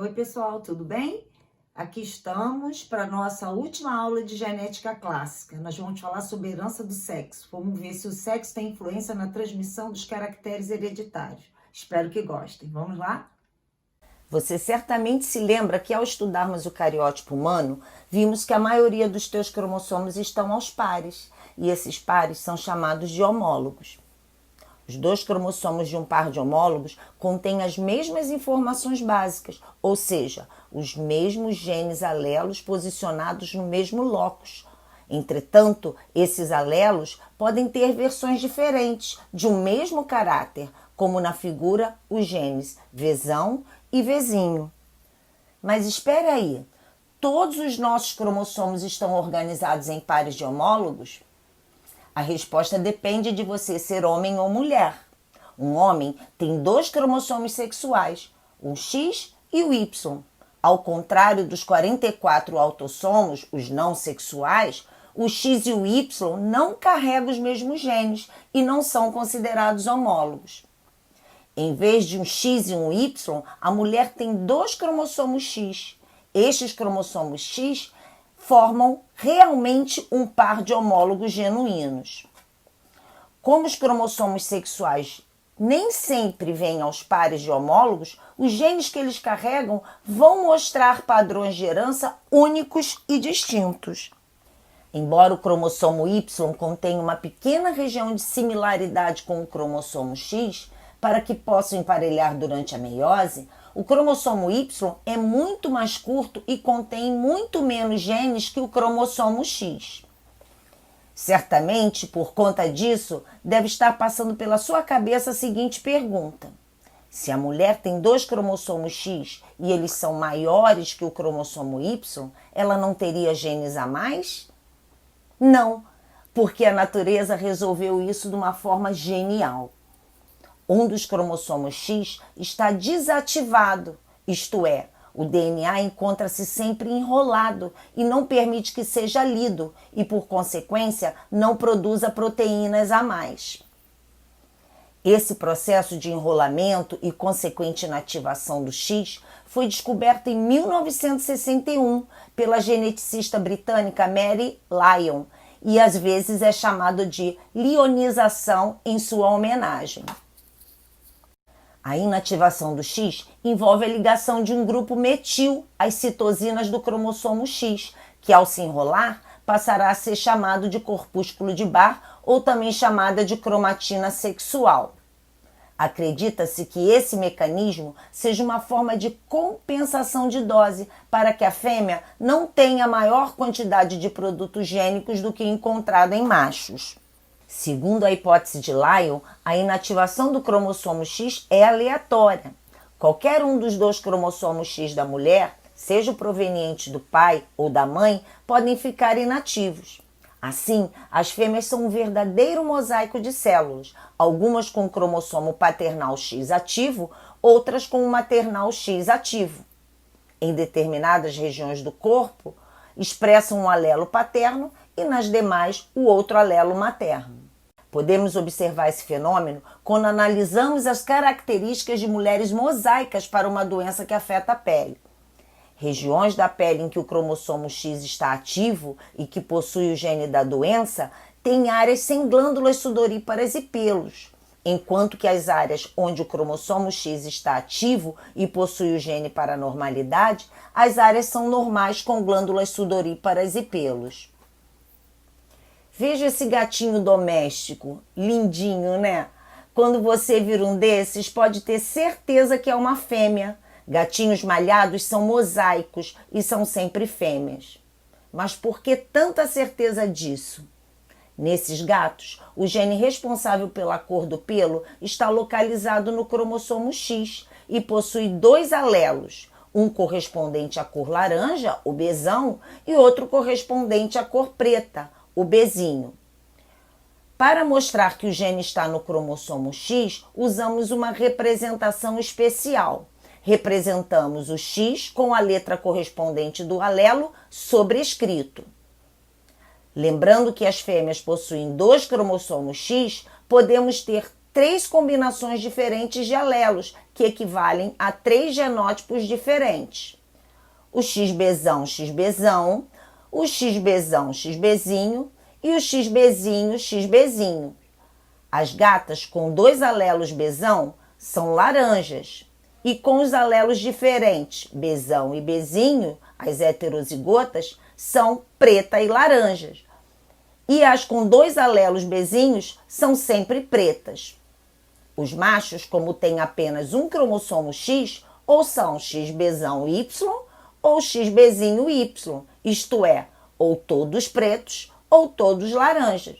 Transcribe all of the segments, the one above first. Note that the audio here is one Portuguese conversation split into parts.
Oi, pessoal, tudo bem? Aqui estamos para a nossa última aula de genética clássica. Nós vamos falar sobre herança do sexo. Vamos ver se o sexo tem influência na transmissão dos caracteres hereditários. Espero que gostem. Vamos lá? Você certamente se lembra que ao estudarmos o cariótipo humano, vimos que a maioria dos teus cromossomos estão aos pares, e esses pares são chamados de homólogos. Os dois cromossomos de um par de homólogos contêm as mesmas informações básicas, ou seja, os mesmos genes alelos posicionados no mesmo locus. Entretanto, esses alelos podem ter versões diferentes de um mesmo caráter, como na figura os genes Vzão e Vzinho. Mas espere aí, todos os nossos cromossomos estão organizados em pares de homólogos? A resposta depende de você ser homem ou mulher. Um homem tem dois cromossomos sexuais, o X e o Y. Ao contrário dos 44 autossomos, os não sexuais, o X e o Y não carregam os mesmos genes e não são considerados homólogos. Em vez de um X e um Y, a mulher tem dois cromossomos X. Estes cromossomos X formam realmente um par de homólogos genuínos. Como os cromossomos sexuais nem sempre vêm aos pares de homólogos, os genes que eles carregam vão mostrar padrões de herança únicos e distintos. Embora o cromossomo Y contenha uma pequena região de similaridade com o cromossomo X, para que possam emparelhar durante a meiose, o cromossomo Y é muito mais curto e contém muito menos genes que o cromossomo X. Certamente, por conta disso, deve estar passando pela sua cabeça a seguinte pergunta: se a mulher tem dois cromossomos X e eles são maiores que o cromossomo Y, ela não teria genes a mais? Não, porque a natureza resolveu isso de uma forma genial. Um dos cromossomos X está desativado, isto é, o DNA encontra-se sempre enrolado e não permite que seja lido e, por consequência, não produza proteínas a mais. Esse processo de enrolamento e consequente inativação do X foi descoberto em 1961 pela geneticista britânica Mary Lyon e às vezes é chamado de lionização em sua homenagem. A inativação do X envolve a ligação de um grupo metil às citosinas do cromossomo X, que ao se enrolar passará a ser chamado de corpúsculo de Barr ou também chamada de cromatina sexual. Acredita-se que esse mecanismo seja uma forma de compensação de dose para que a fêmea não tenha maior quantidade de produtos gênicos do que encontrado em machos. Segundo a hipótese de Lyon, a inativação do cromossomo X é aleatória. Qualquer um dos dois cromossomos X da mulher, seja o proveniente do pai ou da mãe, podem ficar inativos. Assim, as fêmeas são um verdadeiro mosaico de células, algumas com o cromossomo paternal X ativo, outras com o maternal X ativo. Em determinadas regiões do corpo, expressam um alelo paterno e nas demais o outro alelo materno. Podemos observar esse fenômeno quando analisamos as características de mulheres mosaicas para uma doença que afeta a pele. Regiões da pele em que o cromossomo X está ativo e que possui o gene da doença têm áreas sem glândulas sudoríparas e pelos, enquanto que as áreas onde o cromossomo X está ativo e possui o gene para a normalidade, as áreas são normais com glândulas sudoríparas e pelos. Veja esse gatinho doméstico, lindinho, né? Quando você vir um desses, pode ter certeza que é uma fêmea. Gatinhos malhados são mosaicos e são sempre fêmeas. Mas por que tanta certeza disso? Nesses gatos, o gene responsável pela cor do pelo está localizado no cromossomo X e possui dois alelos, um correspondente à cor laranja, o Bzão, e outro correspondente à cor preta, o Bzinho. Para mostrar que o gene está no cromossomo X, usamos uma representação especial. Representamos o X com a letra correspondente do alelo sobrescrito. Lembrando que as fêmeas possuem dois cromossomos X, podemos ter 3 combinações diferentes de alelos, que equivalem a 3 genótipos diferentes. O XBzão, XBzão, o XBzão, XBzinho e o XBzinho, XBzinho. As gatas com 2 alelos Bzão são laranjas, e com os alelos diferentes, Bzão e Bzinho, as heterozigotas, são preta e laranjas. E as com 2 alelos Bzinhos são sempre pretas. Os machos, como têm apenas um cromossomo X, ou são XBzão Y ou XBzinho Y, isto é, ou todos pretos ou todos laranjas.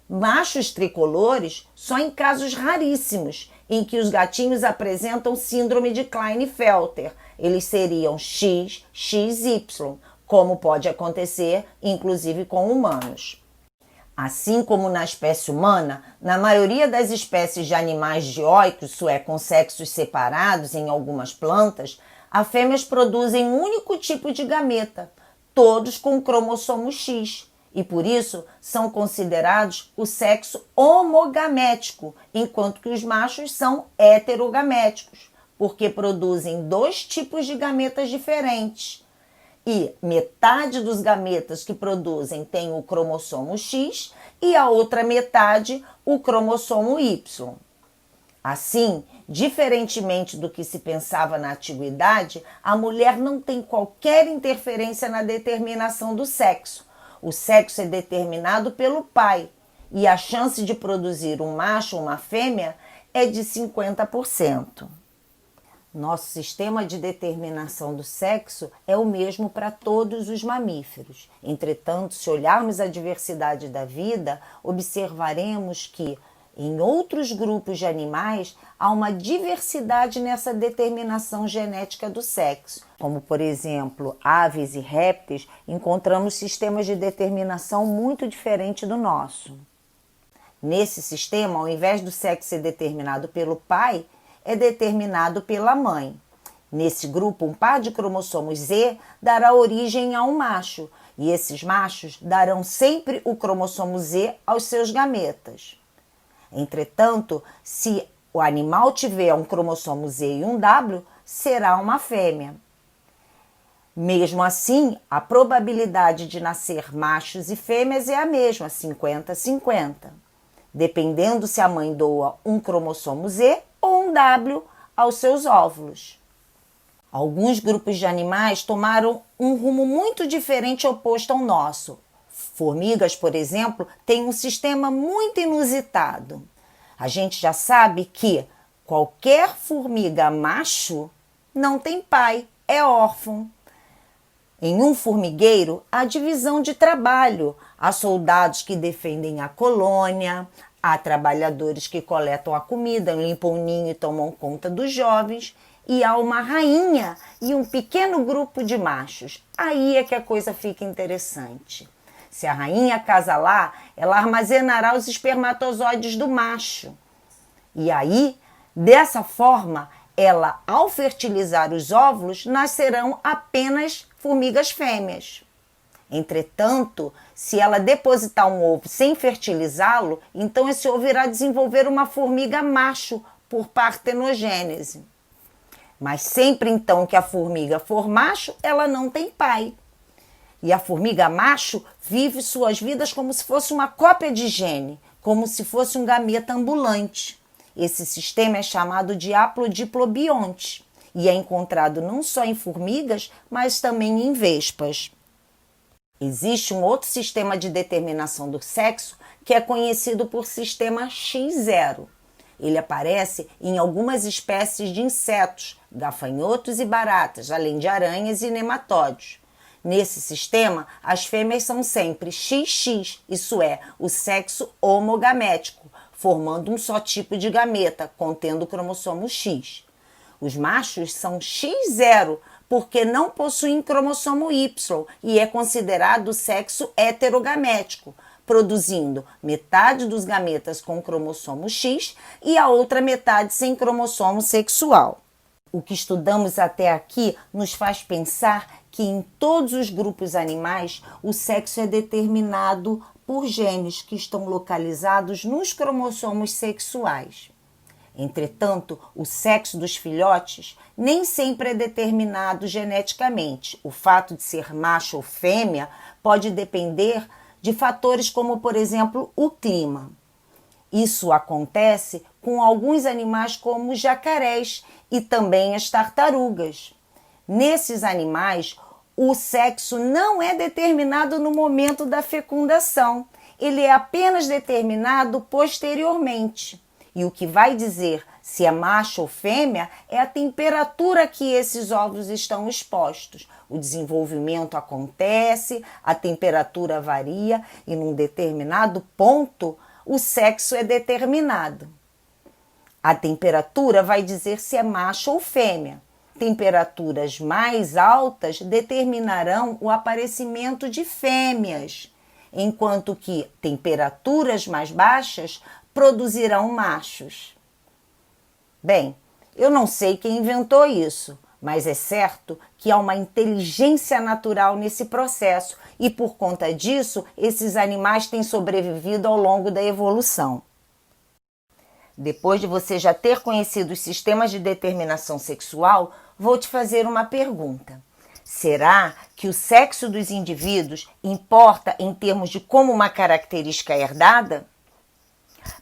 Machos tricolores só em casos raríssimos, em que os gatinhos apresentam síndrome de Klinefelter. Eles seriam X, XY, como pode acontecer, inclusive com humanos. Assim como na espécie humana, na maioria das espécies de animais dioicos, isso é, com sexos separados em algumas plantas, as fêmeas produzem um único tipo de gameta, todos com o cromossomo X, e por isso são considerados o sexo homogamético, enquanto que os machos são heterogaméticos, porque produzem 2 tipos de gametas diferentes. E metade dos gametas que produzem tem o cromossomo X e a outra metade o cromossomo Y. Assim, diferentemente do que se pensava na antiguidade, a mulher não tem qualquer interferência na determinação do sexo. O sexo é determinado pelo pai e a chance de produzir um macho ou uma fêmea é de 50%. Nosso sistema de determinação do sexo é o mesmo para todos os mamíferos. Entretanto, se olharmos a diversidade da vida, observaremos que, em outros grupos de animais, há uma diversidade nessa determinação genética do sexo. Como, por exemplo, aves e répteis, encontramos sistemas de determinação muito diferentes do nosso. Nesse sistema, ao invés do sexo ser determinado pelo pai, é determinado pela mãe. Nesse grupo, um par de cromossomos Z dará origem a um macho, e esses machos darão sempre o cromossomo Z aos seus gametas. Entretanto, se o animal tiver um cromossomo Z e um W, será uma fêmea. Mesmo assim, a probabilidade de nascer machos e fêmeas é a mesma, 50-50, dependendo se a mãe doa um cromossomo Z ou um W aos seus óvulos. Alguns grupos de animais tomaram um rumo muito diferente oposto ao nosso. Formigas, por exemplo, têm um sistema muito inusitado. A gente já sabe que qualquer formiga macho não tem pai, é órfão. Em um formigueiro, há divisão de trabalho. Há soldados que defendem a colônia, há trabalhadores que coletam a comida, limpam o ninho e tomam conta dos jovens, e há uma rainha e um pequeno grupo de machos. Aí é que a coisa fica interessante. Se a rainha acasalar, ela armazenará os espermatozoides do macho. E aí, dessa forma, ela, ao fertilizar os óvulos, nascerão apenas formigas fêmeas. Entretanto, se ela depositar um ovo sem fertilizá-lo, então esse ovo irá desenvolver uma formiga macho por partenogênese. Mas sempre então que a formiga for macho, ela não tem pai. E a formiga macho vive suas vidas como se fosse uma cópia de gene, como se fosse um gameta ambulante. Esse sistema é chamado de haplodiplobionte e é encontrado não só em formigas, mas também em vespas. Existe um outro sistema de determinação do sexo que é conhecido por sistema X0. Ele aparece em algumas espécies de insetos, gafanhotos e baratas, além de aranhas e nematóides. Nesse sistema, as fêmeas são sempre XX, isso é, o sexo homogamético, formando um só tipo de gameta, contendo o cromossomo X. Os machos são X0, porque não possuem cromossomo Y e é considerado sexo heterogamético, produzindo metade dos gametas com cromossomo X e a outra metade sem cromossomo sexual. O que estudamos até aqui nos faz pensar que em todos os grupos animais o sexo é determinado por genes que estão localizados nos cromossomos sexuais. Entretanto, o sexo dos filhotes nem sempre é determinado geneticamente. O fato de ser macho ou fêmea pode depender de fatores como, por exemplo, o clima. Isso acontece com alguns animais como os jacarés e também as tartarugas. Nesses animais, o sexo não é determinado no momento da fecundação, ele é apenas determinado posteriormente. E o que vai dizer se é macho ou fêmea é a temperatura a que esses ovos estão expostos. O desenvolvimento acontece, a temperatura varia e num determinado ponto o sexo é determinado. A temperatura vai dizer se é macho ou fêmea. Temperaturas mais altas determinarão o aparecimento de fêmeas, enquanto que temperaturas mais baixas produzirão machos. Bem, eu não sei quem inventou isso, mas é certo que há uma inteligência natural nesse processo e por conta disso, esses animais têm sobrevivido ao longo da evolução. Depois de você já ter conhecido os sistemas de determinação sexual, vou te fazer uma pergunta. Será que o sexo dos indivíduos importa em termos de como uma característica é herdada?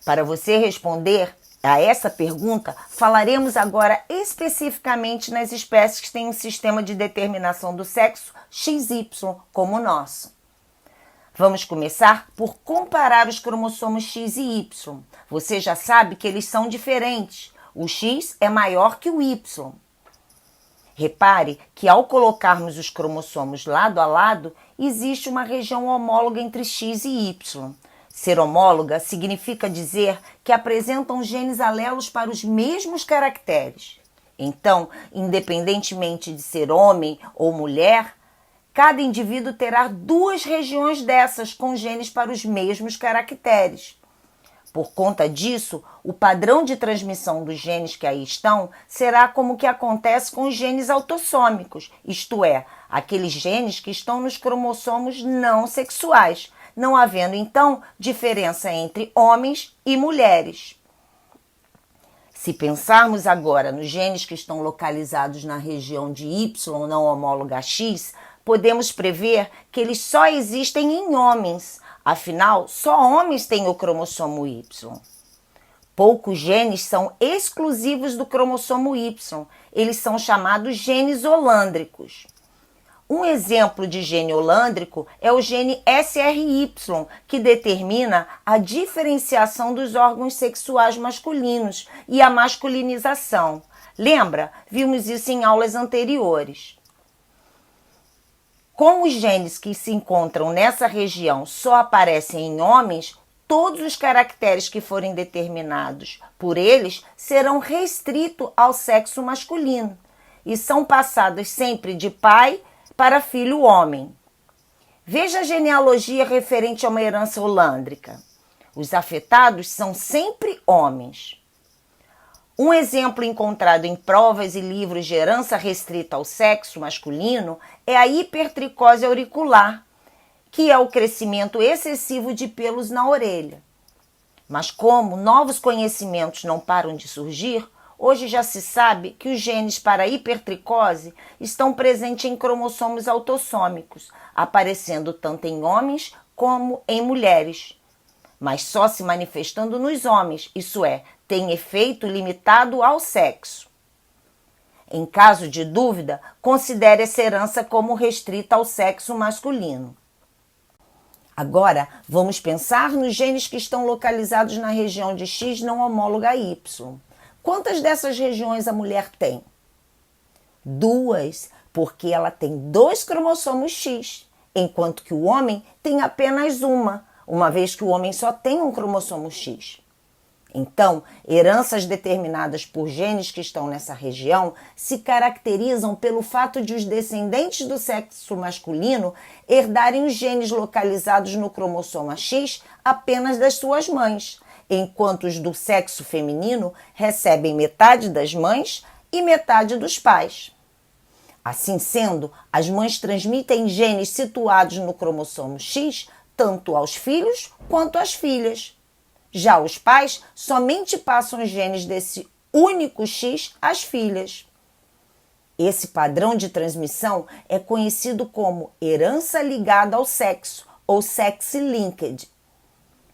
Para você responder a essa pergunta, falaremos agora especificamente nas espécies que têm um sistema de determinação do sexo XY, como o nosso. Vamos começar por comparar os cromossomos X e Y. Você já sabe que eles são diferentes. O X é maior que o Y. Repare que ao colocarmos os cromossomos lado a lado, existe uma região homóloga entre X e Y. Ser homóloga significa dizer que apresentam genes alelos para os mesmos caracteres. Então, independentemente de ser homem ou mulher, cada indivíduo terá duas regiões dessas com genes para os mesmos caracteres. Por conta disso, o padrão de transmissão dos genes que aí estão será como o que acontece com os genes autossômicos, isto é, aqueles genes que estão nos cromossomos não sexuais, não havendo então diferença entre homens e mulheres. Se pensarmos agora nos genes que estão localizados na região de Y não homóloga a X, podemos prever que eles só existem em homens. Afinal, só homens têm o cromossomo Y. Poucos genes são exclusivos do cromossomo Y. Eles são chamados genes holândricos. Um exemplo de gene holândrico é o gene SRY, que determina a diferenciação dos órgãos sexuais masculinos e a masculinização. Lembra? Vimos isso em aulas anteriores. Como os genes que se encontram nessa região só aparecem em homens, todos os caracteres que forem determinados por eles serão restritos ao sexo masculino e são passados sempre de pai para filho homem. Veja a genealogia referente a uma herança holândrica. Os afetados são sempre homens. Um exemplo encontrado em provas e livros de herança restrita ao sexo masculino é a hipertricose auricular, que é o crescimento excessivo de pelos na orelha. Mas como novos conhecimentos não param de surgir, hoje já se sabe que os genes para a hipertricose estão presentes em cromossomos autossômicos, aparecendo tanto em homens como em mulheres, mas só se manifestando nos homens, isso é, tem efeito limitado ao sexo. Em caso de dúvida, considere essa herança como restrita ao sexo masculino. Agora, vamos pensar nos genes que estão localizados na região de X não homóloga a Y. Quantas dessas regiões a mulher tem? 2, porque ela tem 2 cromossomos X, enquanto que o homem tem apenas uma vez que o homem só tem um cromossomo X. Então, heranças determinadas por genes que estão nessa região se caracterizam pelo fato de os descendentes do sexo masculino herdarem os genes localizados no cromossomo X apenas das suas mães, enquanto os do sexo feminino recebem metade das mães e metade dos pais. Assim sendo, as mães transmitem genes situados no cromossomo X tanto aos filhos quanto às filhas. Já os pais somente passam os genes desse único X às filhas. Esse padrão de transmissão é conhecido como herança ligada ao sexo, ou sex-linked.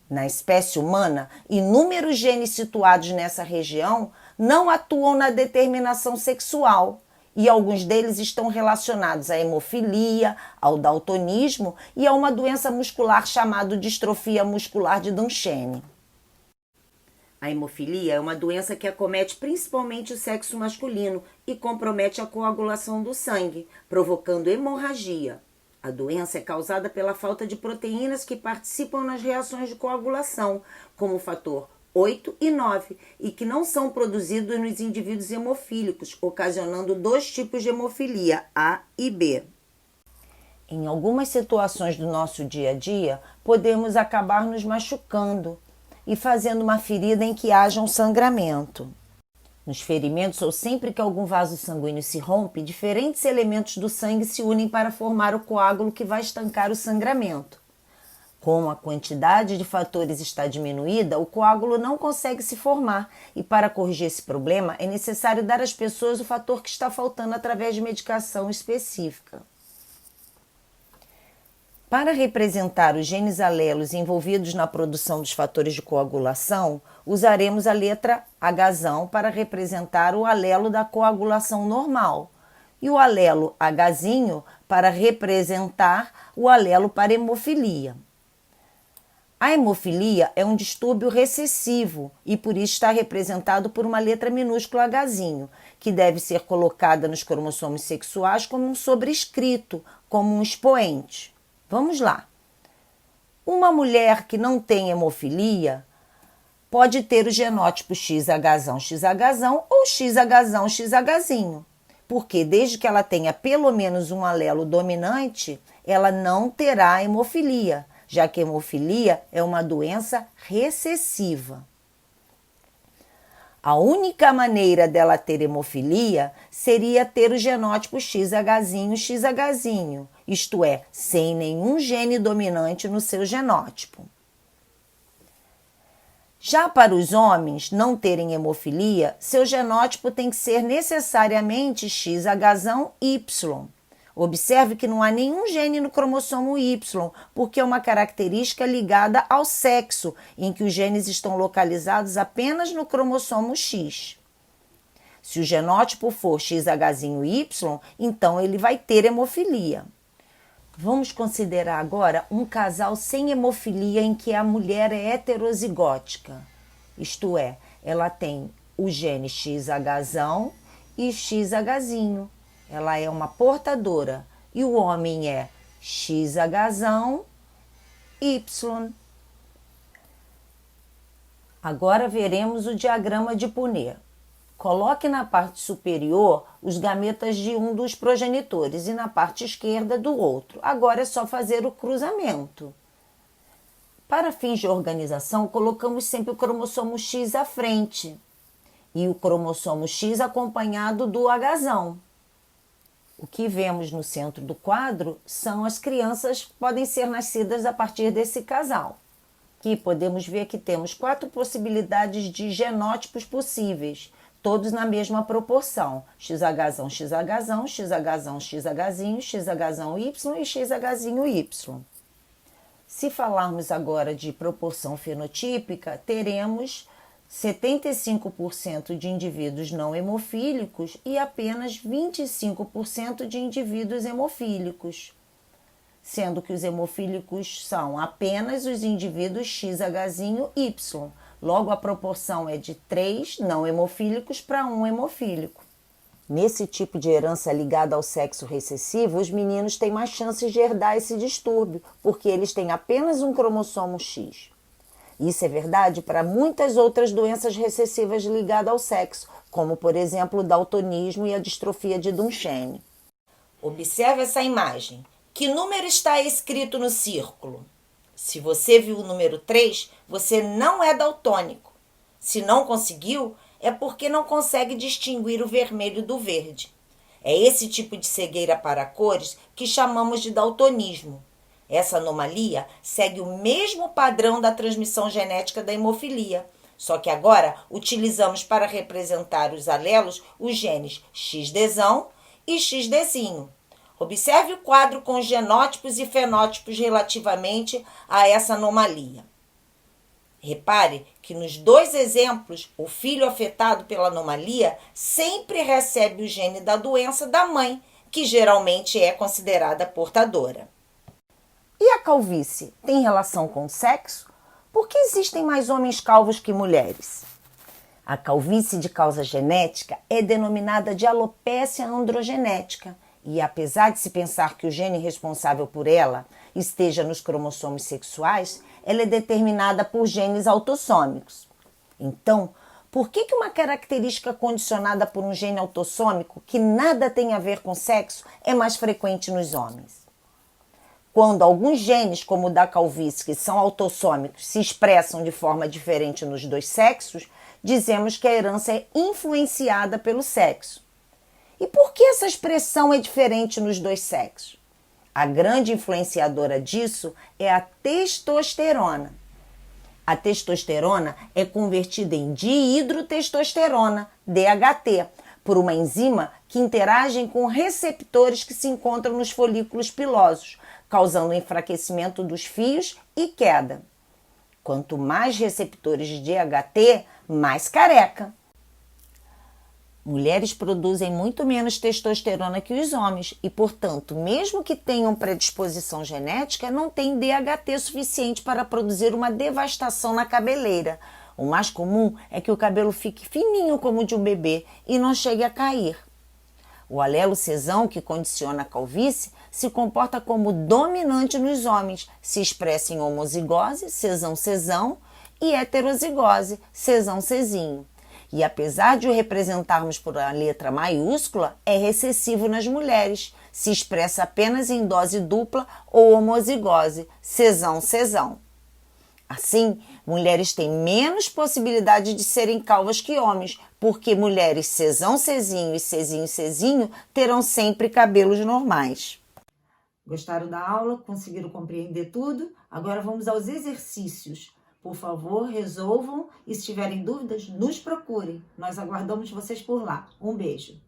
Na espécie humana, inúmeros genes situados nessa região não atuam na determinação sexual, e alguns deles estão relacionados à hemofilia, ao daltonismo e a uma doença muscular chamada distrofia muscular de Duchenne. A hemofilia é uma doença que acomete principalmente o sexo masculino e compromete a coagulação do sangue, provocando hemorragia. A doença é causada pela falta de proteínas que participam nas reações de coagulação, como o fator 8 e 9, e que não são produzidos nos indivíduos hemofílicos, ocasionando dois tipos de hemofilia, A e B. Em algumas situações do nosso dia a dia, podemos acabar nos machucando e fazendo uma ferida em que haja um sangramento. Nos ferimentos ou sempre que algum vaso sanguíneo se rompe, diferentes elementos do sangue se unem para formar o coágulo que vai estancar o sangramento. Como a quantidade de fatores está diminuída, o coágulo não consegue se formar e para corrigir esse problema é necessário dar às pessoas o fator que está faltando através de medicação específica. Para representar os genes alelos envolvidos na produção dos fatores de coagulação, usaremos a letra H para representar o alelo da coagulação normal e o alelo H para representar o alelo para hemofilia. A hemofilia é um distúrbio recessivo e por isso está representado por uma letra minúscula H, que deve ser colocada nos cromossomos sexuais como um sobrescrito, como um expoente. Vamos lá. Uma mulher que não tem hemofilia pode ter o genótipo XH ou XH, porque desde que ela tenha pelo menos um alelo dominante, ela não terá hemofilia, já que a hemofilia é uma doença recessiva. A única maneira dela ter hemofilia seria ter o genótipo XH, isto é, sem nenhum gene dominante no seu genótipo. Já para os homens não terem hemofilia, seu genótipo tem que ser necessariamente XH-Y. Observe que não há nenhum gene no cromossomo Y, porque é uma característica ligada ao sexo, em que os genes estão localizados apenas no cromossomo X. Se o genótipo for XH-Y, então ele vai ter hemofilia. Vamos considerar agora um casal sem hemofilia em que a mulher é heterozigótica. Isto é, ela tem o gene XH e XH. Ela é uma portadora e o homem é XH Y. Agora veremos o diagrama de Punnett. Coloque na parte superior os gametas de um dos progenitores e na parte esquerda do outro. Agora é só fazer o cruzamento. Para fins de organização, colocamos sempre o cromossomo X à frente e o cromossomo X acompanhado do H. O que vemos no centro do quadro são as crianças que podem ser nascidas a partir desse casal. Aqui podemos ver que temos 4 possibilidades de genótipos possíveis, todos na mesma proporção: XH, XH, XH, XH, XHY e XHY. Se falarmos agora de proporção fenotípica, teremos 75% de indivíduos não hemofílicos e apenas 25% de indivíduos hemofílicos, sendo que os hemofílicos são apenas os indivíduos XHY. Logo, a proporção é de 3 não hemofílicos para 1 hemofílico. Nesse tipo de herança ligada ao sexo recessivo, os meninos têm mais chances de herdar esse distúrbio, porque eles têm apenas um cromossomo X. Isso é verdade para muitas outras doenças recessivas ligadas ao sexo, como, por exemplo, o daltonismo e a distrofia de Duchenne. Observe essa imagem. Que número está escrito no círculo? Se você viu o número 3, você não é daltônico. Se não conseguiu, é porque não consegue distinguir o vermelho do verde. É esse tipo de cegueira para cores que chamamos de daltonismo. Essa anomalia segue o mesmo padrão da transmissão genética da hemofilia, só que agora utilizamos para representar os alelos os genes XDzão e XDzinho. Observe o quadro com os genótipos e fenótipos relativamente a essa anomalia. Repare que nos dois exemplos, o filho afetado pela anomalia sempre recebe o gene da doença da mãe, que geralmente é considerada portadora. E a calvície tem relação com o sexo? Por que existem mais homens calvos que mulheres? A calvície de causa genética é denominada de alopécia androgenética e, apesar de se pensar que o gene responsável por ela esteja nos cromossomos sexuais, ela é determinada por genes autossômicos. Então, por que uma característica condicionada por um gene autossômico que nada tem a ver com sexo é mais frequente nos homens? Quando alguns genes, como o da calvície, que são autossômicos, se expressam de forma diferente nos dois sexos, dizemos que a herança é influenciada pelo sexo. E por que essa expressão é diferente nos dois sexos? A grande influenciadora disso é a testosterona. A testosterona é convertida em dihidrotestosterona, DHT, por uma enzima que interage com receptores que se encontram nos folículos pilosos, causando enfraquecimento dos fios e queda. Quanto mais receptores de DHT, mais careca. Mulheres produzem muito menos testosterona que os homens e, portanto, mesmo que tenham predisposição genética, não têm DHT suficiente para produzir uma devastação na cabeleira. O mais comum é que o cabelo fique fininho como o de um bebê e não chegue a cair. O alelo Czão, que condiciona a calvície, se comporta como dominante nos homens, se expressa em homozigose, Czão, e heterozigose, Czão. E apesar de o representarmos por uma letra maiúscula, é recessivo nas mulheres, se expressa apenas em dose dupla ou homozigose, Czão. Assim, mulheres têm menos possibilidade de serem calvas que homens, porque mulheres Czão e Czinho terão sempre cabelos normais. Gostaram da aula? Conseguiram compreender tudo? Agora vamos aos exercícios. Por favor, resolvam e se tiverem dúvidas, nos procurem. Nós aguardamos vocês por lá. Um beijo.